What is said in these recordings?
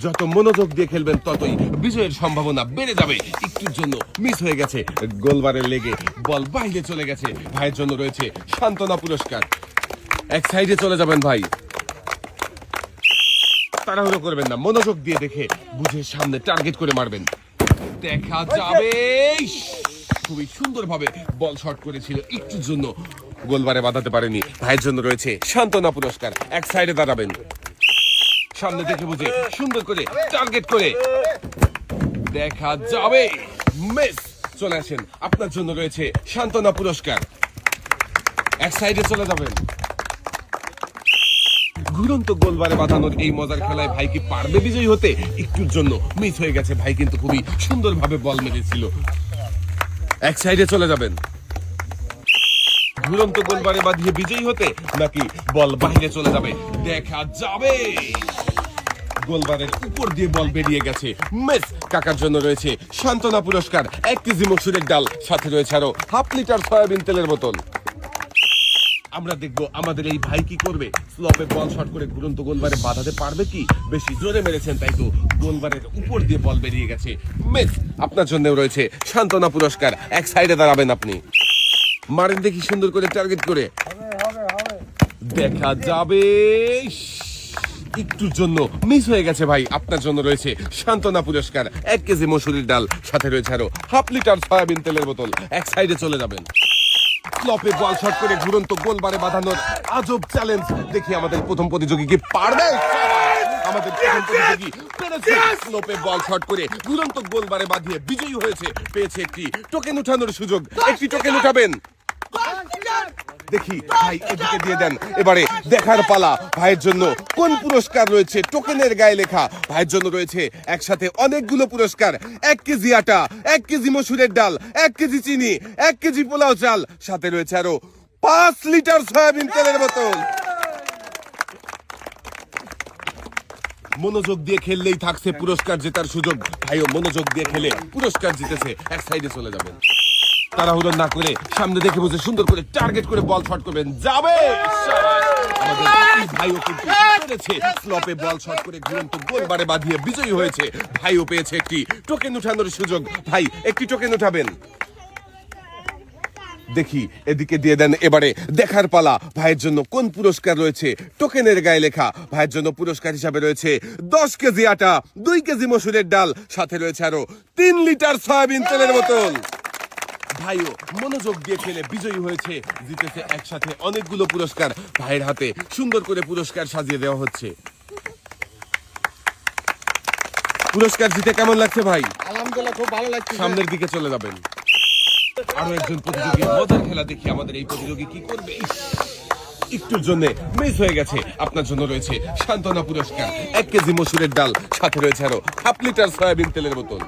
যত মনোযোগ দিয়ে খেলবেন ততই বিজয়ের সম্ভাবনা বেড়ে যাবে। একটুর জন্য মিস হয়ে গেছে, গোলবারের লেগে বল বাইরে চলে গেছে। ভাইয়ের জন্য রয়েছে সান্ত্বনা পুরস্কার। এক সাইডে চলে যাবেন ভাই, তাড়াহুড়ো করবেন না, মনোযোগ দিয়ে দেখে বুঝে সামনে টার্গেট করে মারবেন। দেখা যাবে, খুবই সুন্দরভাবে বল শট করেছিল, একটুর জন্য গোলবারে বাঁধাতে পারেনি। ভাইয়ের জন্য রয়েছে সান্ত্বনা পুরস্কার। এক সাইডে দাঁড়াবেন, সামনে দেখে বুঝে সুন্দর করে টার্গেট করে দেখা যাবে, মিস। চলে আসেন, আপনার জন্য রয়েছে সান্ত্বনা পুরস্কার। এক সাইডে চলে যাবেন। ঘুরন্ত গোলবারে বাঁধানোর এই মজার খেলায় ভাই কি পারবে বিজয়ী হতে? একটুর জন্য মিস হয়ে গেছে, ভাই কিন্তু খুবই সুন্দরভাবে বল মেরেছিল। এক সাইডে চলে যাবেন। ঘুরন্ত গোলবারে বাঁধিয়ে বিজয়ী হতে নাকি বল বাইরে চলে যাবে? দেখা যাবে, গোলবারের উপর দিয়ে বল বেরিয়ে গেছে, মিস। কাকার জন্য রয়েছে সান্ত্বনা পুরস্কার। 1 কেজি মসুরের ডাল, সাথে রয়েছে আরো হাফ লিটার সয়াবিন তেলের বোতল। আমরা দেখব আমাদের এই ভাই কি করবে। স্লপে বল শট করে ঘুরন্ত গোলবারে বাঁধাতে পারবে কি? বেশি জোরে মেরেছেন তাই তো গোলবারের উপর দিয়ে বল বেরিয়ে গেছে, মিস। আপনার জন্য রয়েছে সান্ত্বনা পুরস্কার। এক সাইডে দাঁড়াবেন আপনি, মারেন দেখি সুন্দর করে টার্গেট করে। দেখা যাবে, একটুর জন্য মিস হয়ে গেছে ভাই। আপনার জন্য রয়েছে সান্ত্বনা পুরস্কার। 1 কেজি মসুরির ডাল, সাথে রয়েছে আরো হাফ লিটার সয়াবিন তেলের বোতল। এক সাইডে চলে যাবেন। স্লপে বল শট করে ঘুরন্ত গোলবারে বাঁধানোর আজব চ্যালেঞ্জ দেখি আমাদের প্রথম প্রতিযোগী কি পারবে। আমাদের প্রথম প্রতিযোগী পেরেছে স্লপে বল শট করে ঘুরন্ত গোলবারে বাঁধিয়ে বিজয়ী হয়েছে। পেয়েছে একটি টোকেন উঠানোর সুযোগ। একটি টোকেন উঠাবেন, দেখি ভাই এদিকে দিয়ে দেন। এবারে দেখার পালা, ভাইয়ের জন্য কোন পুরস্কার রয়েছে টোকেনের গায়ে লেখা। ভাইয়ের জন্য রয়েছে একসাথে অনেকগুলো পুরস্কার। 1 কেজি আটা, 1 কেজি মসুরের ডাল, 1 কেজি চিনি, 1 কেজি পোলাও চাল, সাথে রয়েছে আরো 5 লিটার সয়াবিন তেলের বোতল। মনোযোগ দিয়ে খেললেই থাকছে পুরস্কার জেতার সুযোগ। ভাইও মনোযোগ দিয়ে খেলে পুরস্কার জিতেছে। এক সাইডে চলে যাবেন, তাড়াহুড়ো না করে সামনে দেখে বুঝে সুন্দর করে টার্গেট করে বল শট করবেন। যাবে, আমাদের ভাইও কিন্তু পেরেছে স্লপে বল শট করে ঘুরন্ত গোলবারে বাঁধিয়ে বিজয়ী হয়েছে। ভাইও পেয়েছে একটি টোকেন উঠানোর সুযোগ। ভাই একটি টোকেন উঠাবেন, দেখি এদিকে দিয়ে দেন। এবারে দেখার পালা, ভাইয়ের জন্য কোন পুরস্কার রয়েছে টোকেনের গায়ে লেখা। ভাইয়ের জন্য পুরস্কার হিসাবে রয়েছে 10 কেজি আটা, 2 কেজি মসুরের ডাল, সাথে রয়েছে আরো 3 লিটার সয়াবিন তেলের বোতল। ভাইও মনোযোগ দিয়ে খেলে বিজয়ী হয়েছে, জিতেছে একসাথে অনেকগুলো পুরস্কার। ভাইয়ের হাতে সুন্দর করে পুরস্কার সাজিয়ে দেওয়া হচ্ছে। পুরস্কার জিতে কেমন লাগছে ভাই? আলহামদুলিল্লাহ, খুব ভালো লাগছে। সামনের দিকে চলে যাবেন। আরো একজন প্রতিযোগী মজার খেলা দেখি আমাদের এই প্রতিযোগী কি করবে। একটুর জন্য মিস হয়ে গেছে। আপনার জন্য রয়েছে সান্ত্বনা পুরস্কার। 1 কেজি মসুরের ডাল, সাথে রয়েছে আরো হাফ লিটার সয়াবিন তেলের বোতল।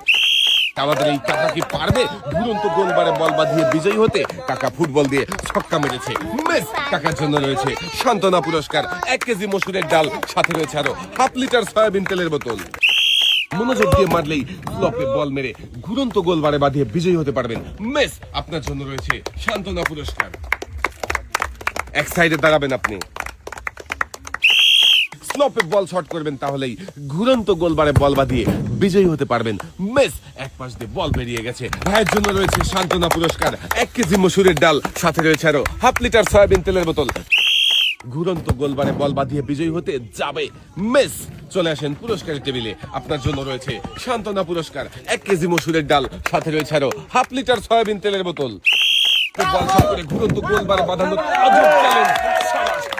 আমাদের এই কাকা কি পারবে ঘুরন্ত গোলবারে বল বাঁধিয়ে বিজয়ী হতে? কাকা ফুটবল দিয়ে ছক্কা মেরেছে, মিস। কাকার জন্য রয়েছে সান্ত্বনা পুরস্কার। 1 কেজি মসুরের ডাল, সাথে রয়েছে আরো হাফ লিটার সয়াবিন তেলের বোতল। মনোযোগ দিয়ে মারলেই স্লপে বল মেরে ঘুরন্ত গোলবারে বাঁধিয়ে বিজয়ী হতে পারবেন, মিস। আপনার জন্য রয়েছে সান্ত্বনা পুরস্কার। এক সাইডে দাঁড়াবেন আপনি, স্লপে বল শট করবেন, তাহলেই ঘুরন্ত গোলবারে বল বাঁধিয়ে বিজয়ী হতে পারবেন, মিস। এক পাশ দিয়ে বল বেরিয়ে গেছে। ভাইয়ের জন্য রয়েছে সান্ত্বনা পুরস্কার। 1 কেজি মসুরের ডাল, সাথে রয়েছে আরো হাফ লিটার সয়াবিন তেলের বোতল। ঘুরন্ত গোলবারে বল বাঁধিয়ে বিজয়ী হতে যাবে, মিস। চলে আসেন পুরস্কারের টেবিলে। আপনার জন্য রয়েছে সান্ত্বনা পুরস্কার। 1 কেজি মসুরের ডাল, সাথে রয়েছে আরো হাফ লিটার সয়াবিন তেলের বোতল। বল শট করে ঘুরন্ত গোলবারে বাঁধানোর আজব চ্যালেঞ্জ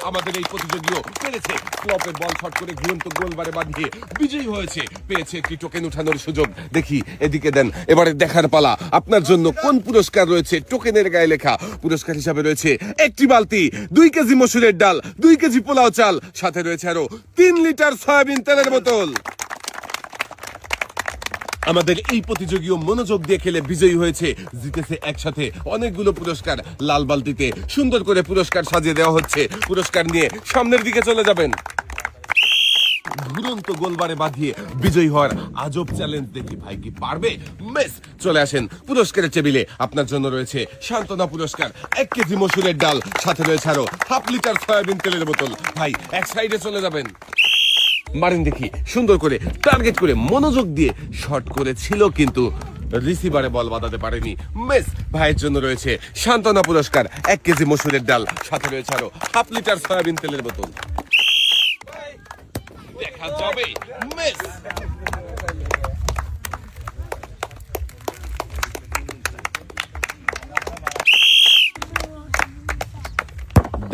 আমাদের এই প্রতিযোগীও পেরেছে। স্লপে বল শট করে ঘুরন্ত গোলবারে বাঁধিয়ে বিজয়ী হয়েছে, পেয়েছে একটি টোকেন উঠানোর সুযোগ। দেখি এদিকে দেন। এবারে দেখার পালা, আপনার জন্য কোন পুরস্কার রয়েছে টোকেনের গায়ে লেখা। পুরস্কার হিসাবে রয়েছে একটি বালতি, 2 কেজি মসুরের ডাল, 2 কেজি পোলাও চাল, সাথে রয়েছে আরো 3 লিটার সয়াবিন তেলের বোতল। আমাদের এই প্রতিযোগীও মনোযোগ দিয়ে খেলে বিজয়ী হয়েছে, জিতেছে একসাথে অনেকগুলো পুরস্কার। লাল বালতিতে সুন্দর করে পুরস্কার সাজিয়ে দেওয়া হচ্ছে। পুরস্কার নিয়ে সামনের দিকে চলে যাবেন। ঘুরন্ত গোলবারে বাঁধিয়ে বিজয়ী হওয়ার আজব চ্যালেঞ্জ দেখি ভাই কি পারবে, মিস। চলে আসেন পুরস্কারের টেবিলে। আপনার জন্য রয়েছে সান্ত্বনা পুরস্কার। 1 কেজি মসুরের ডাল, সাথে রয়েছে আরো হাফ লিটার সয়াবিন তেলের বোতল। ভাই এক সাইডে চলে যাবেন। মারেন দেখি সুন্দর করে টার্গেট করে মনোযোগ দিয়ে শট করেছিল, কিন্তু রিসিভারে বল বাঁধাতে পারেনি। মিস। ভাইয়ের জন্য রয়েছে সান্ত্বনা পুরস্কার, 1 কেজি মসুরের ডাল, সাথে রয়েছে আরো হাফ লিটার সয়াবিন তেলের বোতল। দেখা যাবে। মিস।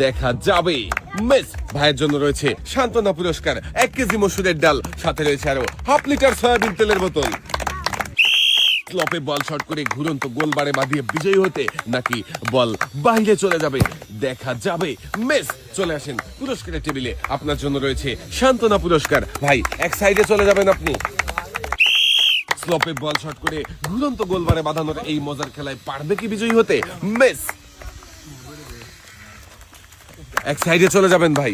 দেখা যাবে। মিস। ভাইয়ের জন্য রয়েছে সান্ত্বনা পুরস্কার, 1 কেজি মসুরের ডাল, সাথে রয়েছে আরো হাফ লিটার সয়াবিন তেলের বোতল। স্লপে বল শট করে ঘুরন্ত গোলবারে বাঁধিয়ে বিজয়ী হতে, নাকি বল বাইরে চলে যাবে, দেখা যাবে। মিস। চলে আসেন পুরস্কারের টেবিলে, আপনার জন্য রয়েছে সান্ত্বনা পুরস্কার। ভাই এক সাইডে চলে যাবেন আপনি। স্লপে বল শট করে ঘুরন্ত গোলবারে বাঁধানোর এই মজার খেলায় পারবে কি বিজয়ী হতে? মিস। এক সাইডে চলে যাবেন ভাই।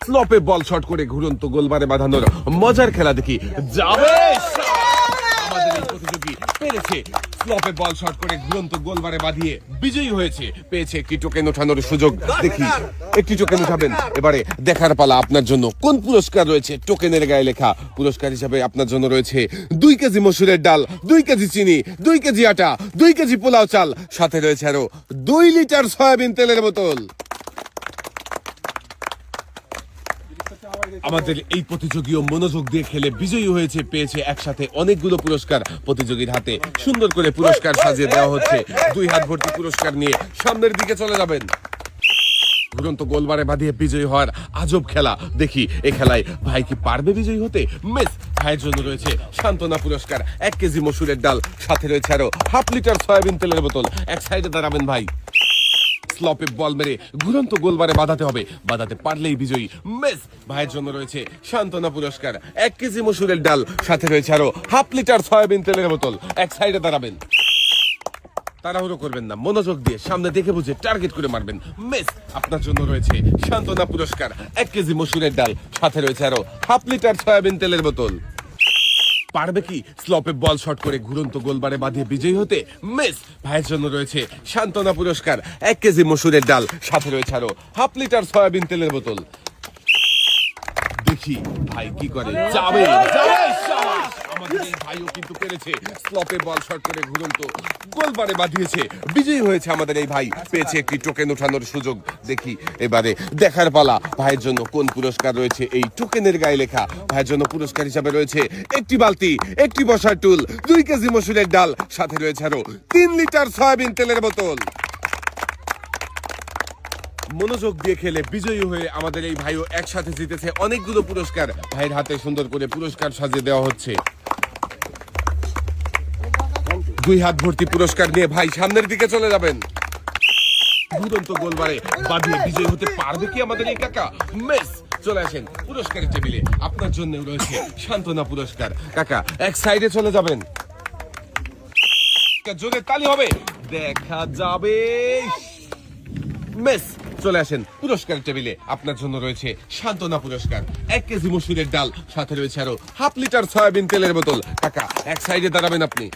স্লপে বল শট করে ঘুরন্ত গোলবারে বাঁধানোর মজার খেলা দেখি যাবে। আমাদের এই প্রতিযোগী পেরেছে স্লপে বল শট করে ঘুরন্ত গোলবারে বাঁধিয়ে বিজয়ী হয়েছে, পেয়েছে একটি টোকেন ওঠানোর সুযোগ। দেখি একটি টোকেন উঠাবেন। এবারে দেখার পালা আপনার জন্য কোন পুরস্কার রয়েছে টোকেনের গায়ে লেখা। পুরস্কার হিসাবে আপনার জন্য রয়েছে 2 কেজি মসুরের ডাল, 2 কেজি চিনি, 2 কেজি আটা, 2 কেজি পোলাও চাল, সাথে রয়েছে আরো 2 লিটার সয়াবিন তেলের বোতল। আমাদের এই প্রতিযোগীও মনোযোগ দিয়ে খেলে বিজয়ী হয়েছে, পেয়েছে একসাথে অনেকগুলো পুরস্কার। প্রতিযোগীর হাতে সুন্দর করে পুরস্কার সাজিয়ে দেওয়া হচ্ছে। 2 হাত ভর্তি পুরস্কার নিয়ে সামনের দিকে চলে যাবেন। ঘুরন্ত গোলবারে বাঁধিয়ে বিজয়ী হওয়ার আজব খেলা দেখি এ খেলায় ভাই কি পারবে বিজয়ী হতে? মিস। ভাইয়ের জন্য রয়েছে সান্ত্বনা পুরস্কার, 1 কেজি মসুরের ডাল, সাথে রয়েছে আরো হাফ লিটার সয়াবিন তেলের বোতল। এক সাইডে দাঁড়াবেন ভাই। স্লপে বল মেরে ঘুরন্ত গোলবারে বাঁধাতে হবে, বাঁধাতে পারলেই বিজয়ী। মিস। ভাইয়ের জন্য রয়েছে সান্ত্বনা পুরস্কার, 1 কেজি মসুরের ডাল, সাথে রয়েছে আরো হাফ লিটার সয়াবিন তেলের বোতল। এক সাইডে দাঁড়াবেন। তাড়াহুড়ো করবেন না, মনোযোগ দিয়ে সামনে দেখে বুঝে টার্গেট করে মারবেন। মিস। আপনার জন্য রয়েছে সান্ত্বনা পুরস্কার, 1 কেজি মসুরের ডাল, সাথে রয়েছে আরো হাফ লিটার সয়াবিন তেলের বোতল। পারবে কি স্লপে বল শট করে ঘুরন্ত গোলবারে বাঁধিয়ে বিজয়ী হতে? মিস। ভাইয়ের জন্য রয়েছে সান্ত্বনা পুরস্কার, 1 কেজি মসুরের ডাল, সাথে রয়েছে আরো হাফ লিটার সয়াবিন তেলের বোতল। দেখি ভাই কি করে। যাবে যাবে। শাবাশ। আমাদের এই ভাইও কিন্তু পেরেছে, স্লপে বল শট করে ঘুরন্ত গোলবারে বাঁধিয়েছে, বিজয়ী হয়েছে আমাদের এই ভাই, পেয়েছে একটি টোকেন ওঠানোর সুযোগ। দেখি এবারে দেখার পালা ভাইয়ের জন্য কোন পুরস্কার রয়েছে এই টোকেনের গায়ে লেখা। ভাইয়ের জন্য পুরস্কার হিসাবে রয়েছে একটি বালতি, একটি বসার টুল, 2 কেজি মসুরের ডাল, সাথে রয়েছে আরো 3 লিটার সয়াবিন তেলের বোতল। মনোযোগ দিয়ে খেলে বিজয়ী হয়ে আমাদের এই ভাইও একসাথে জিতেছে অনেকগুলো পুরস্কার। ভাইয়ের হাতে সুন্দর করে পুরস্কার সাজিয়ে দেওয়া হচ্ছে। 2 হাত ভর্তি পুরস্কার নিয়ে ভাই সামনের দিকে চলে যাবেন। ঘুরন্ত গোলবারে বাঁধিয়ে বিজয়ী হতে পারবে কি আমাদের এই কাকা? মিস। চলে আসেন পুরস্কারের টেবিলে, আপনার জন্য রয়েছে সান্ত্বনা পুরস্কার। কাকা এক সাইডে চলে যাবেন। জোরে তালি হবে, দেখা যাবে। মিস। চলে আসেন পুরস্কার টেবিলে, আপনার জন্য রয়েছে সান্ত্বনা পুরস্কার, 1 কেজি মসুরের ডাল, সাথে রয়েছে আরো হাফ লিটার সয়াবিন তেলের বোতল। কাকা এক সাইডে দাঁড়াবেন আপনি।